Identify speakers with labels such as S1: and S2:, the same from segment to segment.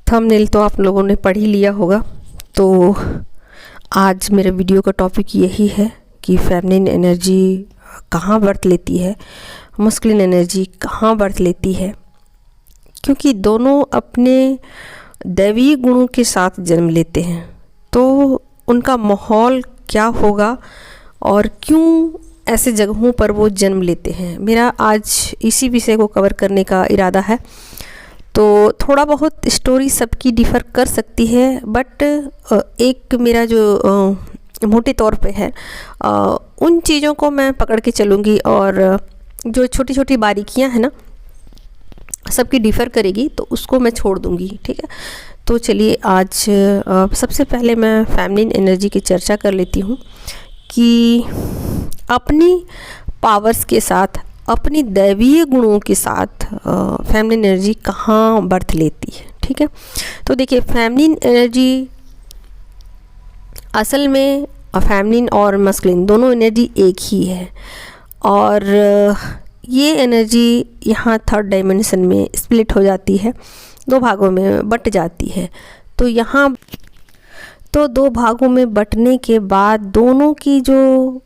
S1: Thumbnail तो आप लोगों ने पढ़ ही लिया होगा। तो आज मेरे वीडियो का टॉपिक यही है कि फेमिनिन एनर्जी कहाँ बर्थ लेती है, मस्कुलिन एनर्जी कहाँ बर्थ लेती है, क्योंकि दोनों अपने दैवीय गुणों के साथ जन्म लेते हैं। तो उनका माहौल क्या होगा और क्यों ऐसे जगहों पर वो जन्म लेते हैं, मेरा आज इसी विषय को कवर करने का इरादा है। तो थोड़ा बहुत स्टोरी सबकी डिफ़र कर सकती है, बट एक मेरा जो मोटे तौर पे है उन चीज़ों को मैं पकड़ के चलूँगी, और जो छोटी छोटी बारीकियां हैं ना सबकी डिफ़र करेगी तो उसको मैं छोड़ दूँगी। ठीक है, तो चलिए आज सबसे पहले मैं फेमिनिन एनर्जी की चर्चा कर लेती हूँ कि अपनी पावर्स के साथ, अपनी दैवीय गुणों के साथ फेमिनिन एनर्जी कहाँ बर्थ लेती है। ठीक है, तो देखिए फेमिनिन एनर्जी असल में फेमिनिन और मस्कुलिन दोनों एनर्जी एक ही है, और ये एनर्जी यहाँ थर्ड डायमेंशन में स्प्लिट हो जाती है, दो भागों में बट जाती है। तो यहाँ तो दो भागों में बटने के बाद दोनों की जो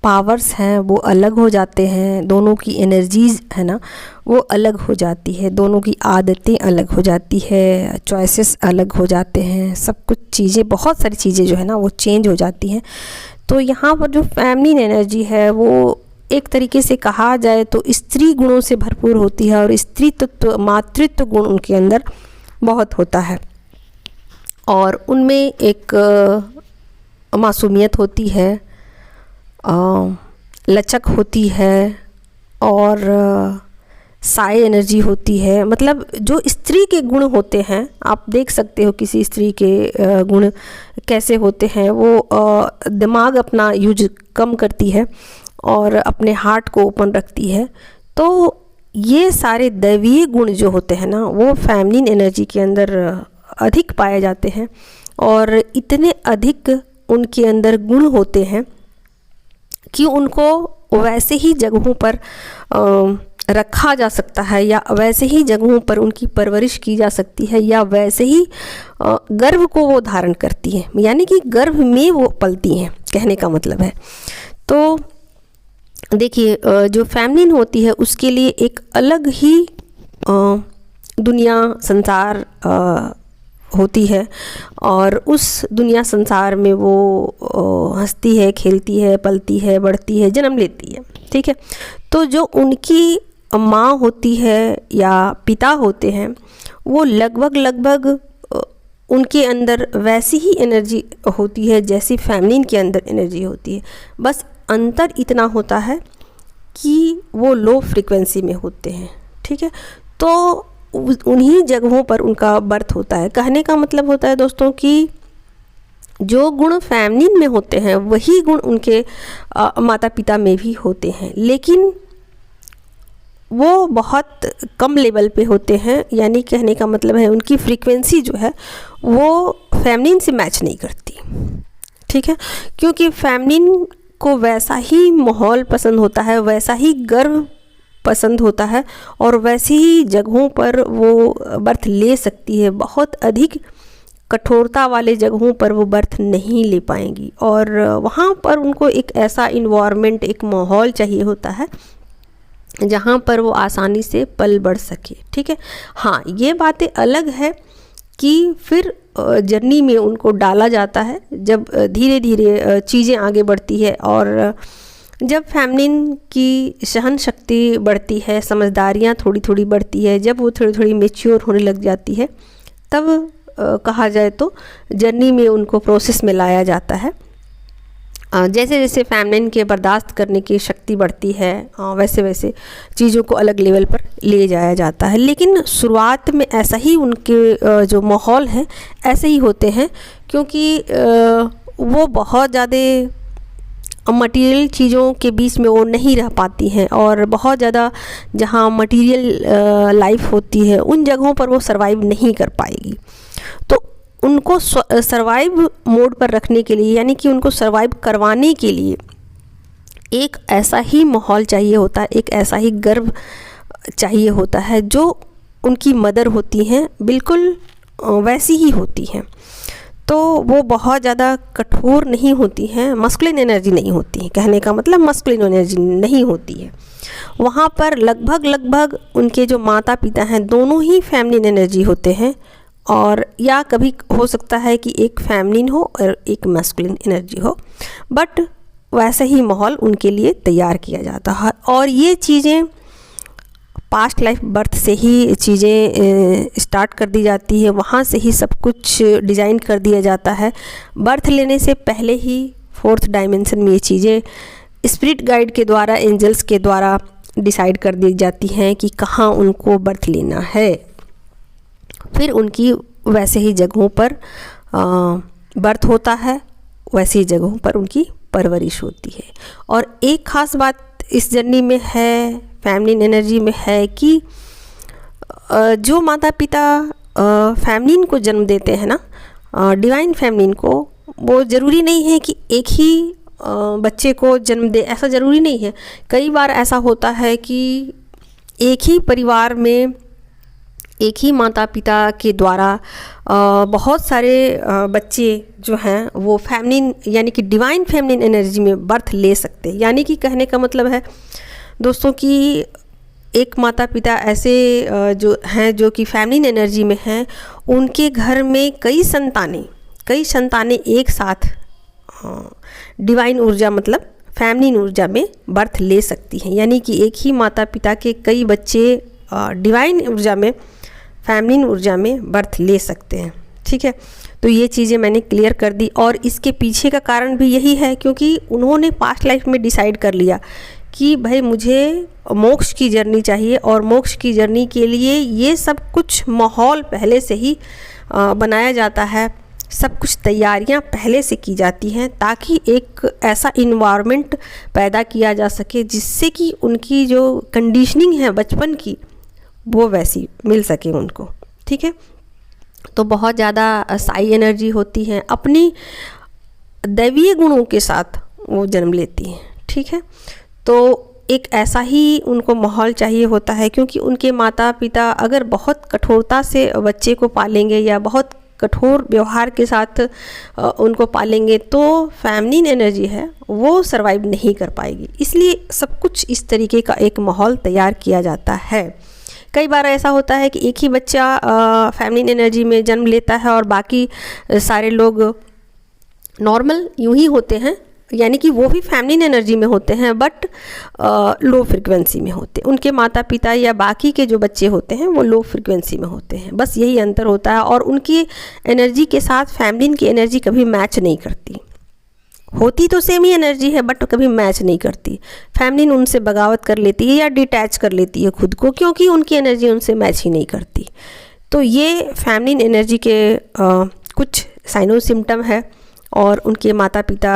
S1: पावर्स हैं वो अलग हो जाते हैं, दोनों की एनर्जीज़ है ना वो अलग हो जाती है, दोनों की आदतें अलग हो जाती है, चॉइसेस अलग हो जाते हैं, सब कुछ चीज़ें, बहुत सारी चीज़ें जो है ना वो चेंज हो जाती हैं। तो यहाँ पर जो फेमिनिन एनर्जी है वो एक तरीके से कहा जाए तो स्त्री गुणों से भरपूर होती है, और स्त्री तत्व, मातृत्व गुण उनके अंदर बहुत होता है, और उनमें एक मासूमियत होती है, लचक होती है, और साई एनर्जी होती है। मतलब जो स्त्री के गुण होते हैं, आप देख सकते हो किसी स्त्री के गुण कैसे होते हैं। वो दिमाग अपना यूज कम करती है और अपने हार्ट को ओपन रखती है। तो ये सारे दैवीय गुण जो होते हैं ना वो फेमिनिन एनर्जी के अंदर अधिक पाए जाते हैं, और इतने अधिक उनके अंदर गुण होते हैं कि उनको वैसे ही जगहों पर रखा जा सकता है, या वैसे ही जगहों पर उनकी परवरिश की जा सकती है, या वैसे ही गर्भ को वो धारण करती हैं, यानी कि गर्भ में वो पलती हैं, कहने का मतलब है। तो देखिए जो फेमिनिन होती है उसके लिए एक अलग ही दुनिया संसार होती है, और उस दुनिया संसार में वो हंसती है, खेलती है, पलती है, बढ़ती है, जन्म लेती है। ठीक है, तो जो उनकी माँ होती है या पिता होते हैं वो लगभग उनके अंदर वैसी ही एनर्जी होती है जैसी फेमिनिन के अंदर एनर्जी होती है, बस अंतर इतना होता है कि वो लो फ्रीक्वेंसी में होते हैं। ठीक है, तो उन्हीं जगहों पर उनका बर्थ होता है। कहने का मतलब होता है दोस्तों कि जो गुण फेमिनिन में होते हैं वही गुण उनके माता पिता में भी होते हैं, लेकिन वो बहुत कम लेवल पे होते हैं। यानी कहने का मतलब है उनकी फ्रीक्वेंसी जो है वो फेमिनिन से मैच नहीं करती। ठीक है, क्योंकि फेमिनिन को वैसा ही माहौल पसंद होता है, वैसा ही गर्व पसंद होता है, और वैसी ही जगहों पर वो बर्थ ले सकती है। बहुत अधिक कठोरता वाले जगहों पर वो बर्थ नहीं ले पाएंगी, और वहाँ पर उनको एक ऐसा इन्वायरमेंट, एक माहौल चाहिए होता है जहाँ पर वो आसानी से पल बढ़ सके। ठीक है, हाँ ये बातें अलग है कि फिर जर्नी में उनको डाला जाता है जब धीरे धीरे चीज़ें आगे बढ़ती है, और जब फेमिनिन की सहन शक्ति बढ़ती है, समझदारियाँ थोड़ी थोड़ी बढ़ती है, जब वो थोड़ी थोड़ी मैच्योर होने लग जाती है, तब कहा जाए तो जर्नी में उनको प्रोसेस में लाया जाता है। जैसे जैसे फेमिनिन के बर्दाश्त करने की शक्ति बढ़ती है वैसे वैसे चीज़ों को अलग लेवल पर ले जाया जाता है। लेकिन शुरुआत में ऐसा ही उनके जो माहौल है ऐसे ही होते हैं, क्योंकि वो बहुत ज़्यादा मटेरियल चीज़ों के बीच में वो नहीं रह पाती हैं, और बहुत ज़्यादा जहाँ मटेरियल लाइफ होती है उन जगहों पर वो सरवाइव नहीं कर पाएगी। तो उनको सरवाइव मोड पर रखने के लिए, यानी कि उनको सरवाइव करवाने के लिए एक ऐसा ही माहौल चाहिए होता है, एक ऐसा ही गर्व चाहिए होता है जो उनकी मदर होती हैं बिल्कुल वैसी ही होती हैं। तो वो बहुत ज़्यादा कठोर नहीं होती हैं, मस्कुलिन एनर्जी नहीं होती है, कहने का मतलब मस्कुलिन एनर्जी नहीं होती है। वहाँ पर लगभग उनके जो माता पिता हैं दोनों ही फेमिनिन एनर्जी होते हैं, और या कभी हो सकता है कि एक फेमिनिन हो और एक मस्कुलिन एनर्जी हो, बट वैसा ही माहौल उनके लिए तैयार किया जाता है। और ये चीज़ें पास्ट लाइफ बर्थ से ही चीज़ें स्टार्ट कर दी जाती है, वहाँ से ही सब कुछ डिज़ाइन कर दिया जाता है। बर्थ लेने से पहले ही 4th डायमेंशन में ये चीज़ें स्पिरिट गाइड के द्वारा, एंजल्स के द्वारा डिसाइड कर दी जाती हैं कि कहाँ उनको बर्थ लेना है। फिर उनकी वैसे ही जगहों पर बर्थ होता है, वैसी ही जगहों पर उनकी परवरिश होती है। और एक ख़ास बात इस जर्नी में है, फेमिनिन एनर्जी में है, कि जो माता पिता फेमिनिन को जन्म देते हैं ना, डिवाइन फेमिनिन को, वो ज़रूरी नहीं है कि एक ही बच्चे को जन्म दे, ऐसा ज़रूरी नहीं है। कई बार ऐसा होता है कि एक ही परिवार में एक ही माता पिता के द्वारा बहुत सारे बच्चे जो हैं वो फेमिनिन यानी कि डिवाइन फेमिनिन एनर्जी में बर्थ ले सकते हैं। यानी कि कहने का मतलब है दोस्तों कि एक माता पिता ऐसे जो हैं जो कि फेमिनिन एनर्जी में हैं, उनके घर में कई संतानें एक साथ डिवाइन ऊर्जा मतलब फेमिनिन ऊर्जा में बर्थ ले सकती हैं। यानी कि एक ही माता पिता के कई बच्चे डिवाइन ऊर्जा में, फेमिनिन ऊर्जा में बर्थ ले सकते हैं। ठीक है, तो ये चीज़ें मैंने क्लियर कर दी। और इसके पीछे का कारण भी यही है क्योंकि उन्होंने पास्ट लाइफ में डिसाइड कर लिया कि भाई मुझे मोक्ष की जर्नी चाहिए, और मोक्ष की जर्नी के लिए ये सब कुछ माहौल पहले से ही बनाया जाता है, सब कुछ तैयारियां पहले से की जाती हैं, ताकि एक ऐसा इन्वायरमेंट पैदा किया जा सके जिससे कि उनकी जो कंडीशनिंग है बचपन की वो वैसी मिल सके उनको। ठीक है, तो बहुत ज़्यादा साई एनर्जी होती है, अपनी दैवीय गुणों के साथ वो जन्म लेती हैं। ठीक है, तो एक ऐसा ही उनको माहौल चाहिए होता है, क्योंकि उनके माता पिता अगर बहुत कठोरता से बच्चे को पालेंगे या बहुत कठोर व्यवहार के साथ उनको पालेंगे तो फेमिनिन एनर्जी है वो सरवाइव नहीं कर पाएगी। इसलिए सब कुछ इस तरीके का एक माहौल तैयार किया जाता है। कई बार ऐसा होता है कि एक ही बच्चा फेमिनिन एनर्जी में जन्म लेता है और बाकी सारे लोग नॉर्मल यूं ही होते हैं, यानी कि वो भी फेमिनिन एनर्जी में होते हैं बट लो फ्रिक्वेंसी में होते हैं। उनके माता पिता या बाकी के जो बच्चे होते हैं वो लो फ्रिक्वेंसी में होते हैं, बस यही अंतर होता है। और उनकी एनर्जी के साथ फेमिनिन की एनर्जी कभी मैच नहीं करती, होती तो सेम ही एनर्जी है बट कभी मैच नहीं करती। फेमिनिन उनसे बगावत कर लेती है या डिटैच कर लेती है खुद को, क्योंकि उनकी एनर्जी उनसे मैच ही नहीं करती। तो ये फेमिनिन एनर्जी के कुछ साइनो सिम्टम है। और उनके माता पिता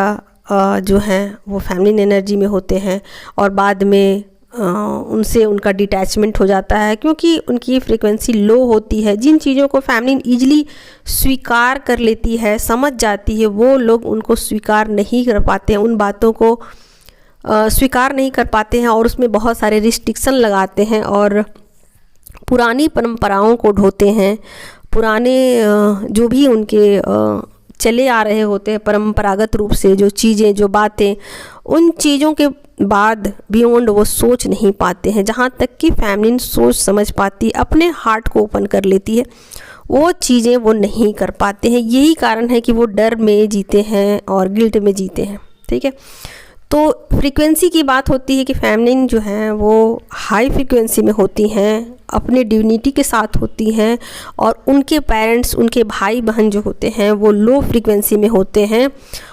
S1: जो हैं वो फेमिनिन एनर्जी में होते हैं और बाद में उनसे उनका डिटैचमेंट हो जाता है, क्योंकि उनकी फ्रीक्वेंसी लो होती है। जिन चीज़ों को फेमिनिन ईजिली स्वीकार कर लेती है, समझ जाती है, वो लोग उनको स्वीकार नहीं कर पाते हैं, उन बातों को स्वीकार नहीं कर पाते हैं और उसमें बहुत सारे रिस्ट्रिक्शन लगाते हैं और पुरानी परंपराओं को ढोते हैं। पुराने जो भी उनके चले आ रहे होते हैं परंपरागत रूप से जो चीज़ें, जो बातें, उन चीज़ों के बाद बियॉन्ड वो सोच नहीं पाते हैं। जहाँ तक कि फेमिनिन सोच समझ पाती, अपने हार्ट को ओपन कर लेती है, वो चीज़ें वो नहीं कर पाते हैं। यही कारण है कि वो डर में जीते हैं और गिल्ट में जीते हैं। ठीक है, तो फ्रीक्वेंसी की बात होती है कि फेमिनिन जो हैं वो हाई फ्रीक्वेंसी में होती हैं, अपने डिविनिटी के साथ होती हैं, और उनके पेरेंट्स, उनके भाई बहन जो होते हैं वो लो फ्रीक्वेंसी में होते हैं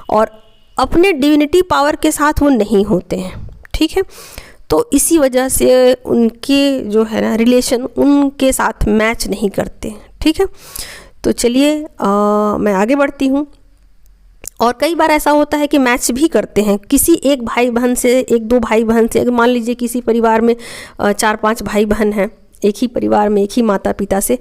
S1: और अपने डिविनिटी पावर के साथ वो नहीं होते हैं। ठीक है, तो इसी वजह से उनके जो है ना रिलेशन उनके साथ मैच नहीं करते। ठीक है, तो चलिए मैं आगे बढ़ती हूँ। और कई बार ऐसा होता है कि मैच भी करते हैं किसी एक भाई बहन से, एक दो भाई बहन से। अगर मान लीजिए किसी परिवार में 4-5 भाई बहन हैं, एक ही परिवार में एक ही माता पिता से,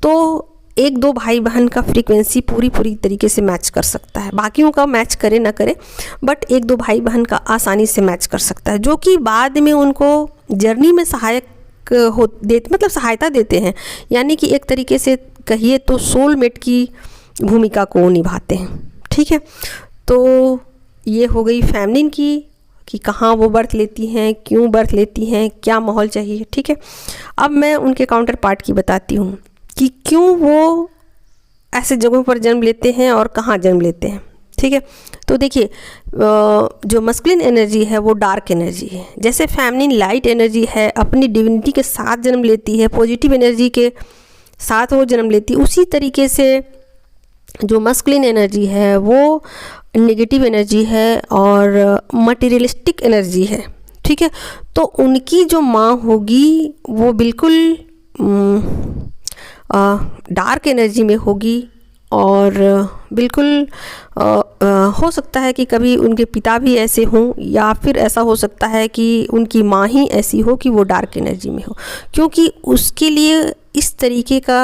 S1: तो एक दो भाई बहन का फ्रीक्वेंसी पूरी तरीके से मैच कर सकता है। बाकियों का मैच करे ना करे, बट एक दो भाई बहन का आसानी से मैच कर सकता है, जो कि बाद में उनको जर्नी में सहायक मतलब सहायता देते हैं। यानी कि एक तरीके से कहिए तो सोलमेट की भूमिका को निभाते हैं। ठीक है, तो ये हो गई फेमिनिन की कि कहाँ वो बर्थ लेती हैं, क्यों बर्थ लेती हैं, क्या माहौल चाहिए। ठीक है, अब मैं उनके काउंटर पार्ट की बताती हूँ कि क्यों वो ऐसे जगहों पर जन्म लेते हैं और कहाँ जन्म लेते हैं। ठीक है, तो देखिए जो मस्कुलिन एनर्जी है वो डार्क एनर्जी है, जैसे फेमिनिन लाइट एनर्जी है, अपनी डिविनिटी के साथ जन्म लेती है, पॉजिटिव एनर्जी के साथ वो जन्म लेती है। उसी तरीके से जो मस्कुलिन एनर्जी है वो नेगेटिव एनर्जी है और मटेरियलिस्टिक एनर्जी है। ठीक है, तो उनकी जो माँ होगी वो बिल्कुल डार्क एनर्जी में होगी और बिल्कुल हो सकता है कि कभी उनके पिता भी ऐसे हों, या फिर ऐसा हो सकता है कि उनकी माँ ही ऐसी हो कि वो डार्क एनर्जी में हो, क्योंकि उसके लिए इस तरीके का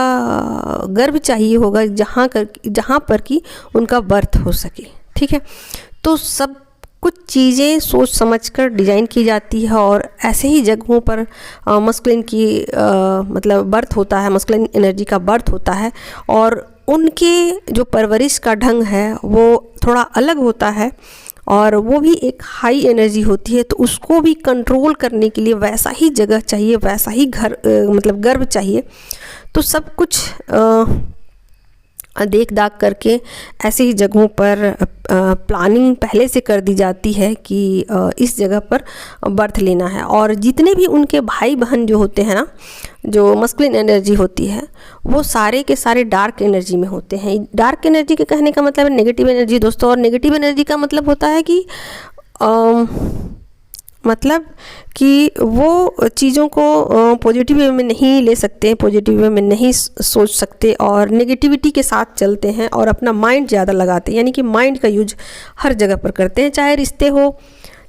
S1: गर्भ चाहिए होगा जहाँ पर कि उनका बर्थ हो सके। ठीक है, तो सब कुछ चीज़ें सोच समझकर डिज़ाइन की जाती है और ऐसे ही जगहों पर मस्कुलिन की मतलब बर्थ होता है, मस्कुलिन एनर्जी का बर्थ होता है और उनके जो परवरिश का ढंग है वो थोड़ा अलग होता है और वो भी एक हाई एनर्जी होती है। तो उसको भी कंट्रोल करने के लिए वैसा ही जगह चाहिए, वैसा ही घर मतलब गर्भ चाहिए। तो सब कुछ देख दाख करके ऐसे ही जगहों पर प्लानिंग पहले से कर दी जाती है कि इस जगह पर बर्थ लेना है। और जितने भी उनके भाई बहन जो होते हैं ना, जो मस्कुलिन एनर्जी होती है, वो सारे के सारे डार्क एनर्जी में होते हैं। डार्क एनर्जी के कहने का मतलब है नेगेटिव एनर्जी दोस्तों, और नेगेटिव एनर्जी का मतलब होता है कि मतलब कि वो चीज़ों को पॉजिटिव वे में नहीं ले सकते, पॉजिटिव वे में नहीं सोच सकते और नेगेटिविटी के साथ चलते हैं और अपना माइंड ज़्यादा लगाते हैं, यानी कि माइंड का यूज हर जगह पर करते हैं, चाहे रिश्ते हो,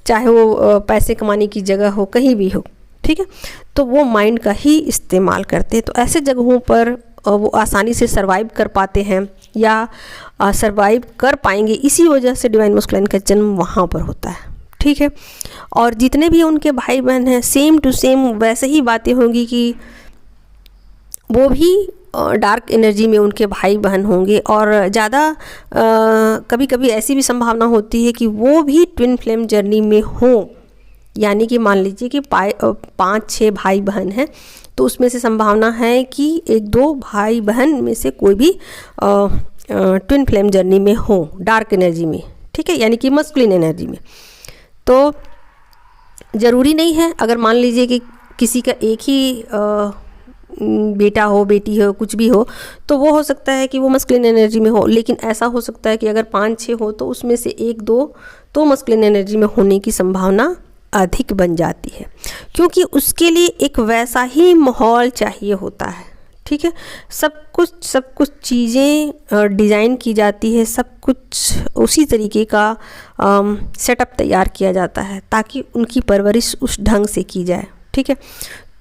S1: चाहे वो पैसे कमाने की जगह हो, कहीं भी हो। ठीक है, तो वो माइंड का ही इस्तेमाल करते हैं। तो ऐसे जगहों पर वो आसानी से सर्वाइव कर पाते हैं या सर्वाइव कर पाएंगे, इसी वजह से डिवाइन मस्कुलिन का जन्म वहाँ पर होता है। ठीक है, और जितने भी उनके भाई बहन हैं सेम टू सेम वैसे ही बातें होंगी कि वो भी डार्क एनर्जी में उनके भाई बहन होंगे और ज़्यादा कभी कभी ऐसी भी संभावना होती है कि वो भी ट्विन फ्लेम जर्नी में हों, यानी कि मान लीजिए कि 5-6 भाई बहन हैं तो उसमें से संभावना है कि 1-2 भाई बहन में से कोई भी ट्विन फ्लेम जर्नी में हो डार्क एनर्जी में। ठीक है, यानी कि मस्कुलिन एनर्जी में। तो ज़रूरी नहीं है, अगर मान लीजिए कि किसी का एक ही बेटा हो, बेटी हो, कुछ भी हो, तो वो हो सकता है कि वो मस्कुलिन एनर्जी में हो, लेकिन ऐसा हो सकता है कि अगर 5-6 हो तो उसमें से 1-2 तो मस्कुलिन एनर्जी में होने की संभावना अधिक बन जाती है, क्योंकि उसके लिए एक वैसा ही माहौल चाहिए होता है। ठीक है, सब कुछ चीज़ें डिज़ाइन की जाती है, सब कुछ उसी तरीके का सेटअप तैयार किया जाता है ताकि उनकी परवरिश उस ढंग से की जाए। ठीक है,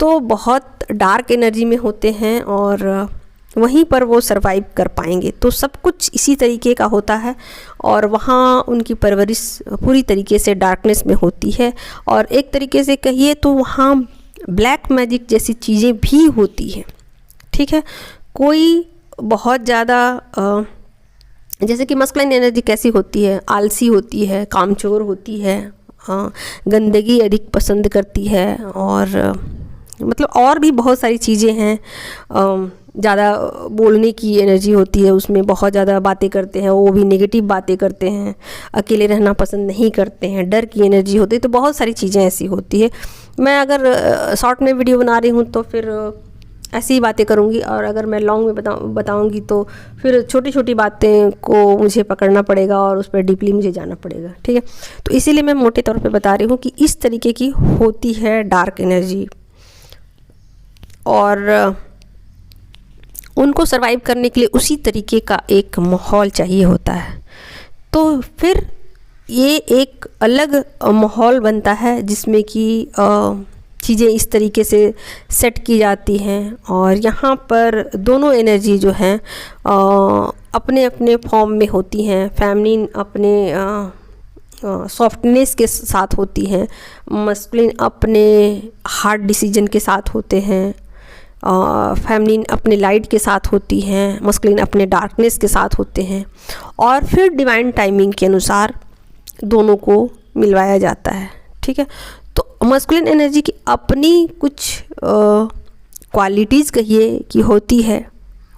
S1: तो बहुत डार्क एनर्जी में होते हैं और वहीं पर वो सरवाइव कर पाएंगे। तो सब कुछ इसी तरीके का होता है और वहाँ उनकी परवरिश पूरी तरीके से डार्कनेस में होती है। और एक तरीके से कहिए तो वहाँ ब्लैक मैजिक जैसी चीज़ें भी होती हैं। ठीक है, कोई बहुत ज़्यादा जैसे कि मस्कुलिन एनर्जी कैसी होती है, आलसी होती है, कामचोर होती है, गंदगी अधिक पसंद करती है और मतलब और भी बहुत सारी चीज़ें हैं। ज़्यादा बोलने की एनर्जी होती है, उसमें बहुत ज़्यादा बातें करते हैं, वो भी नेगेटिव बातें करते हैं, अकेले रहना पसंद नहीं करते हैं, डर की एनर्जी होती है। तो बहुत सारी चीज़ें ऐसी होती है। मैं अगर शॉर्ट में वीडियो बना रही हूँ तो फिर ऐसी ही बातें करूँगी, और अगर मैं लॉन्ग में बताऊँगी तो फिर छोटी छोटी बातें को मुझे पकड़ना पड़ेगा और उस पर डीपली मुझे जाना पड़ेगा। ठीक है, तो इसीलिए मैं मोटे तौर पे बता रही हूँ कि इस तरीके की होती है डार्क एनर्जी और उनको सरवाइव करने के लिए उसी तरीके का एक माहौल चाहिए होता है। तो फिर ये एक अलग माहौल बनता है जिसमें कि चीज़ें इस तरीके से सेट की जाती हैं और यहाँ पर दोनों एनर्जी जो हैं अपने अपने फॉर्म में होती हैं। फेमिनिन अपने सॉफ्टनेस के साथ होती हैं, मस्कुलिन अपने हार्ड डिसीजन के साथ होते हैं, फेमिनिन अपने लाइट के साथ होती हैं, मस्कुलिन अपने डार्कनेस के साथ होते हैं, और फिर डिवाइन टाइमिंग के अनुसार दोनों को मिलवाया जाता है। ठीक है, तो मस्कुलिन एनर्जी की अपनी कुछ क्वालिटीज़ कहिए कि होती है,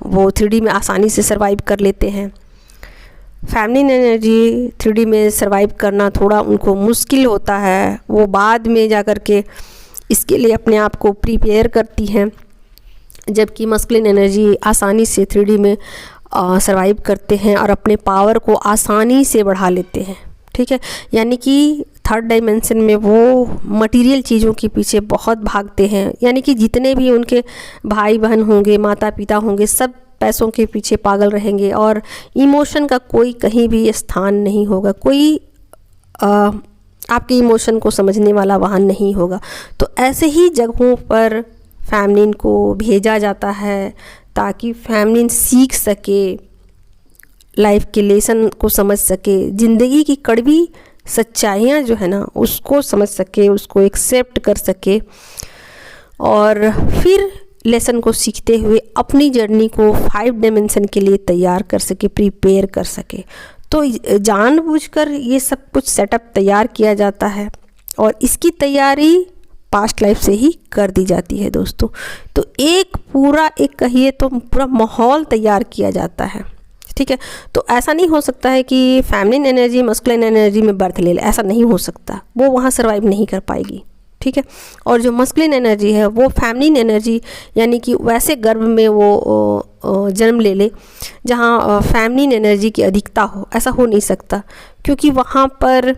S1: वो 3D में आसानी से सर्वाइव कर लेते हैं। फेमिनिन एनर्जी 3D में सर्वाइव करना थोड़ा उनको मुश्किल होता है, वो बाद में जा कर के इसके लिए अपने आप को प्रिपेयर करती हैं, जबकि मस्कुलिन एनर्जी आसानी से 3D में सर्वाइव करते हैं और अपने पावर को आसानी से बढ़ा लेते हैं। ठीक है, यानी कि थर्ड डायमेंशन में वो मटेरियल चीज़ों के पीछे बहुत भागते हैं, यानी कि जितने भी उनके भाई बहन होंगे, माता पिता होंगे, सब पैसों के पीछे पागल रहेंगे और इमोशन का कोई कहीं भी स्थान नहीं होगा, कोई आपके इमोशन को समझने वाला वहाँ नहीं होगा। तो ऐसे ही जगहों पर फेमिनिन को भेजा जाता है ताकि फेमिनिन सीख सके, लाइफ के लेसन को समझ सके, ज़िंदगी की कड़वी सच्चाइयाँ जो है ना उसको समझ सके, उसको एक्सेप्ट कर सके, और फिर लेसन को सीखते हुए अपनी जर्नी को 5 डायमेंशन के लिए तैयार कर सके, प्रिपेयर कर सके। तो जानबूझकर ये सब कुछ सेटअप तैयार किया जाता है और इसकी तैयारी पास्ट लाइफ से ही कर दी जाती है दोस्तों। तो एक कहिए तो पूरा माहौल तैयार किया जाता है। ठीक है, तो ऐसा नहीं हो सकता है कि फेमिनिन एनर्जी मस्कुलिन एनर्जी में बर्थ ले ले, ऐसा नहीं हो सकता, वो वहाँ सर्वाइव नहीं कर पाएगी। ठीक है, और जो मस्कुलिन एनर्जी है वो फेमिनिन एनर्जी यानी कि वैसे गर्भ में वो जन्म ले ले जहाँ फेमिनिन एनर्जी की अधिकता हो, ऐसा हो नहीं सकता, क्योंकि वहाँ पर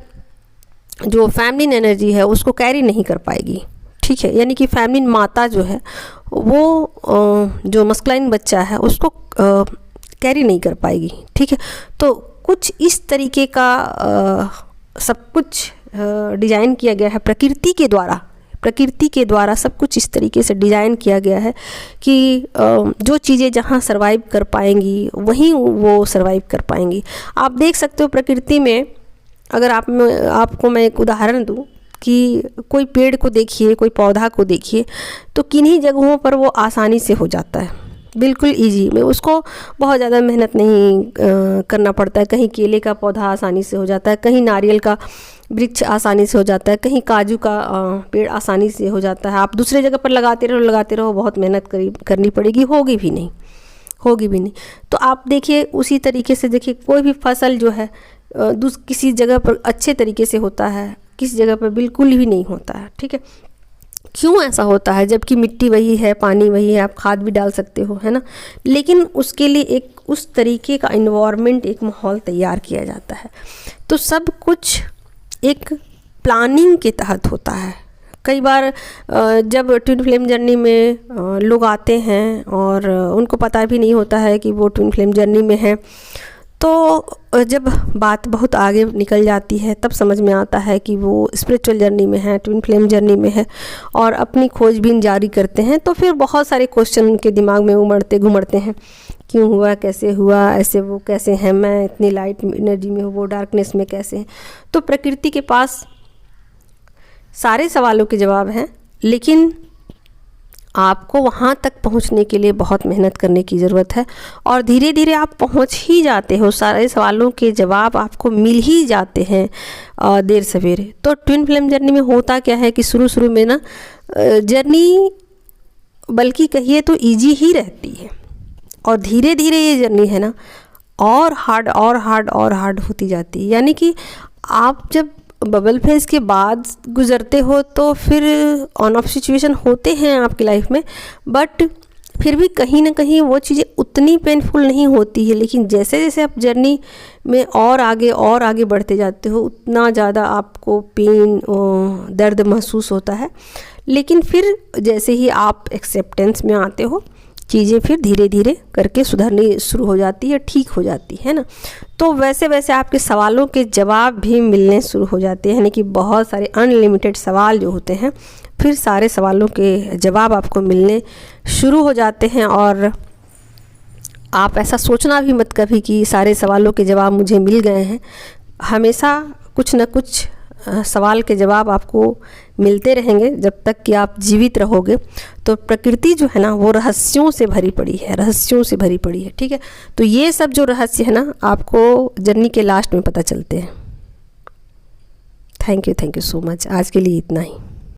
S1: जो फेमिनिन एनर्जी है उसको कैरी नहीं कर पाएगी। ठीक है, यानी कि फेमिनिन माता जो है वो जो मस्कुलाइन बच्चा है उसको कैरी नहीं कर पाएगी। ठीक है, तो कुछ इस तरीके का सब कुछ डिज़ाइन किया गया है प्रकृति के द्वारा सब कुछ इस तरीके से डिज़ाइन किया गया है कि जो चीज़ें जहाँ सर्वाइव कर पाएंगी वहीं वो सर्वाइव कर पाएंगी। आप देख सकते हो प्रकृति में, अगर आपको मैं एक उदाहरण दूँ कि कोई पेड़ को देखिए, कोई पौधा को देखिए, तो किन्हीं जगहों पर वो आसानी से हो जाता है, बिल्कुल इजी में, उसको बहुत ज़्यादा मेहनत नहीं करना पड़ता है। कहीं केले का पौधा आसानी से हो जाता है, कहीं नारियल का वृक्ष आसानी से हो जाता है, कहीं काजू का पेड़ आसानी से हो जाता है। आप दूसरे जगह पर लगाते रहो, बहुत मेहनत करनी पड़ेगी, होगी भी नहीं। तो आप देखिए उसी तरीके से देखिए कोई भी फसल जो है किसी जगह पर अच्छे तरीके से होता है, किसी जगह पर बिल्कुल भी नहीं होता है। ठीक है, क्यों ऐसा होता है? जबकि मिट्टी वही है, पानी वही है, आप खाद भी डाल सकते हो, है ना, लेकिन उसके लिए एक उस तरीके का इन्वायरमेंट, एक माहौल तैयार किया जाता है। तो सब कुछ एक प्लानिंग के तहत होता है। कई बार जब ट्विन फ्लेम जर्नी में लोग आते हैं और उनको पता भी नहीं होता है कि वो ट्विन फ्लेम जर्नी में है, तो जब बात बहुत आगे निकल जाती है तब समझ में आता है कि वो स्पिरिचुअल जर्नी में है, ट्विन फ्लेम जर्नी में है, और अपनी खोजबीन जारी करते हैं। तो फिर बहुत सारे क्वेश्चन उनके दिमाग में उमड़ते घुमड़ते हैं, क्यों हुआ, कैसे हुआ, ऐसे वो कैसे हैं, मैं इतनी लाइट एनर्जी में हूँ, वो डार्कनेस में कैसे हैं। तो प्रकृति के पास सारे सवालों के जवाब हैं, लेकिन आपको वहाँ तक पहुँचने के लिए बहुत मेहनत करने की ज़रूरत है, और धीरे धीरे आप पहुँच ही जाते हो, सारे सवालों के जवाब आपको मिल ही जाते हैं देर सवेरे। तो ट्विन फ्लेम जर्नी में होता क्या है कि शुरू में ना जर्नी बल्कि कहिए तो इजी ही रहती है, और धीरे धीरे ये जर्नी है ना और हार्ड होती जाती है। यानी कि आप जब बबल फेज के बाद गुजरते हो तो फिर ऑन ऑफ सिचुएशन होते हैं आपकी लाइफ में, बट फिर भी कहीं ना कहीं वो चीज़ें उतनी पेनफुल नहीं होती है। लेकिन जैसे जैसे आप जर्नी में और आगे बढ़ते जाते हो उतना ज़्यादा आपको पेन, दर्द महसूस होता है। लेकिन फिर जैसे ही आप एक्सेप्टेंस में आते हो, चीज़ें फिर धीरे धीरे करके सुधरनी शुरू हो जाती है, ठीक हो जाती है ना। तो वैसे वैसे आपके सवालों के जवाब भी मिलने शुरू हो जाते हैं, यानी कि बहुत सारे अनलिमिटेड सवाल जो होते हैं, फिर सारे सवालों के जवाब आपको मिलने शुरू हो जाते हैं। और आप ऐसा सोचना भी मत कभी कि सारे सवालों के जवाब मुझे मिल गए हैं। हमेशा कुछ न कुछ सवाल के जवाब आपको मिलते रहेंगे जब तक कि आप जीवित रहोगे। तो प्रकृति जो है ना वो रहस्यों से भरी पड़ी है, रहस्यों से भरी पड़ी है, ठीक है। तो ये सब जो रहस्य है ना आपको जर्नी के लास्ट में पता चलते हैं। Thank you so much. आज के लिए इतना ही।